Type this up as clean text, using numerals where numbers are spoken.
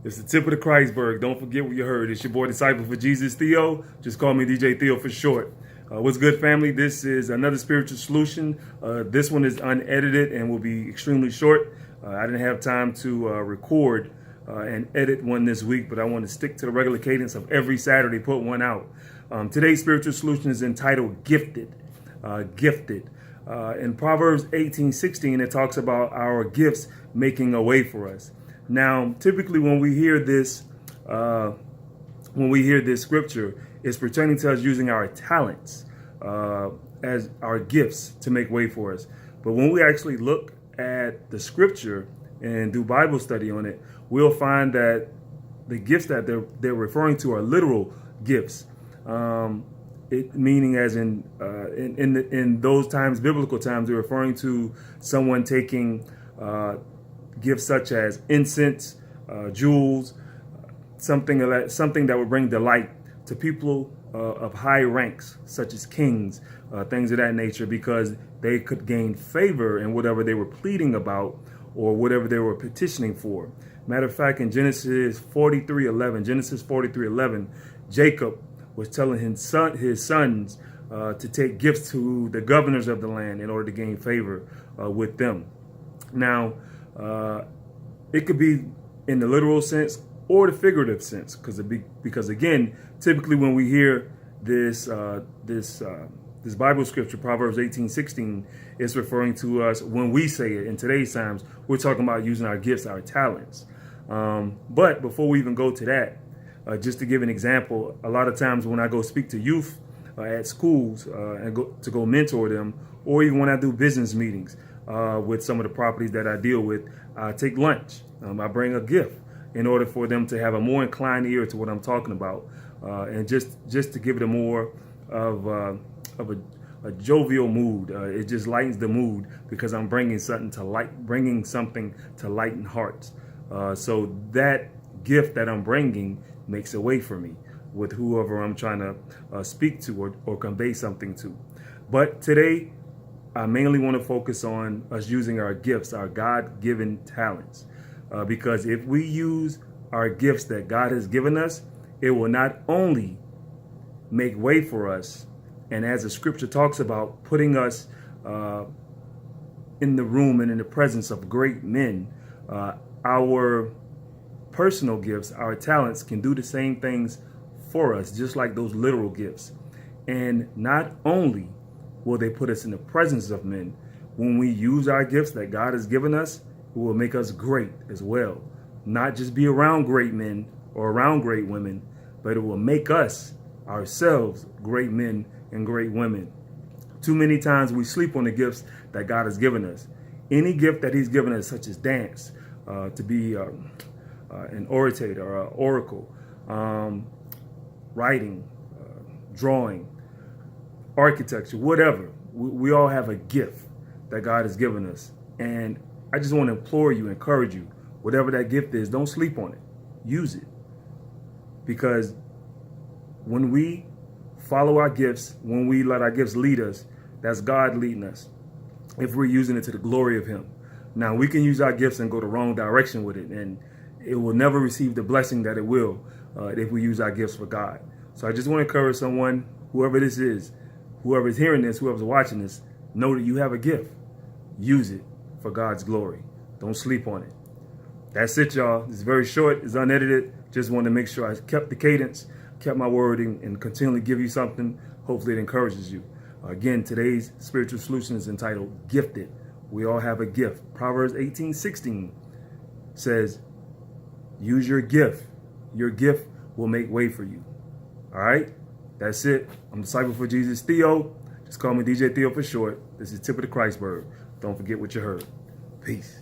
It's the tip of the CHRISTberg. Don't forget what you heard. It's your boy, Disciple for Jesus, Theo. Just call me DJ Theo for short. What's good, family? This is another spiritual solution. This one is unedited and will be extremely short. I didn't have time to record and edit one this week, but I want to stick to the regular cadence of every Saturday, put one out. Today's spiritual solution is entitled Gifted. Gifted. In Proverbs 18:16, it talks about our gifts making a way for us. Now, typically when we hear this scripture, it's pertaining to us using our talents as our gifts to make way for us. But when we actually look at the scripture and do Bible study on it, we'll find that the gifts that they're referring to are literal gifts. Meaning as in those times, biblical times, they're referring to someone taking gifts such as incense, jewels, something that would bring delight to people of high ranks, such as kings, things of that nature, because they could gain favor in whatever they were pleading about or whatever they were petitioning for. Matter of fact, in Genesis 43:11, Jacob was telling his sons to take gifts to the governors of the land in order to gain favor with them. Now, it could be in the literal sense or the figurative sense, because again, typically when we hear this Bible scripture, Proverbs 18:16, it's referring to us when we say it in today's times. We're talking about using our gifts, our talents. But before we even go to that, just to give an example, a lot of times when I go speak to youth at schools and go mentor them, or even when I do business meetings with some of the properties that I deal with, I take lunch. I bring a gift in order for them to have a more inclined ear to what I'm talking about, and just to give it a more of a jovial mood. It just lightens the mood because I'm bringing something to lighten hearts. So that gift that I'm bringing makes a way for me with whoever I'm trying to speak to or convey something to. But today, I mainly want to focus on us using our gifts, our God-given talents. Because if we use our gifts that God has given us, it will not only make way for us, and as the scripture talks about, putting us in the room and in the presence of great men, our personal gifts, our talents can do the same things for us, just like those literal gifts. And not only will they put us in the presence of men, when we use our gifts that God has given us, it will make us great as well. Not just be around great men or around great women, but it will make us ourselves great men and great women. Too many times we sleep on the gifts that God has given us. Any gift that he's given us, such as dance, to be an orator or an oracle, writing, drawing, architecture, whatever. We all have a gift that God has given us. And I just want to implore you, encourage you, whatever that gift is, don't sleep on it. Use it. Because when we follow our gifts, when we let our gifts lead us, that's God leading us, if we're using it to the glory of him. Now, we can use our gifts and go the wrong direction with it, and it will never receive the blessing that it will if we use our gifts for God. So I just want to encourage someone, whoever this is, whoever's hearing this, whoever's watching this, know that you have a gift. Use it for God's glory. Don't sleep on it. That's it, y'all. It's very short. It's unedited. Just wanted to make sure I kept the cadence, kept my wording, and continually give you something. Hopefully it encourages you. Again, today's spiritual solution is entitled Gifted. We all have a gift. Proverbs 18:16 says, use your gift. Your gift will make way for you. All right? That's it. I'm Disciple for Jesus, Theo. Just call me DJ Theo for short. This is Tip of the CHRISTberg. Don't forget what you heard. Peace.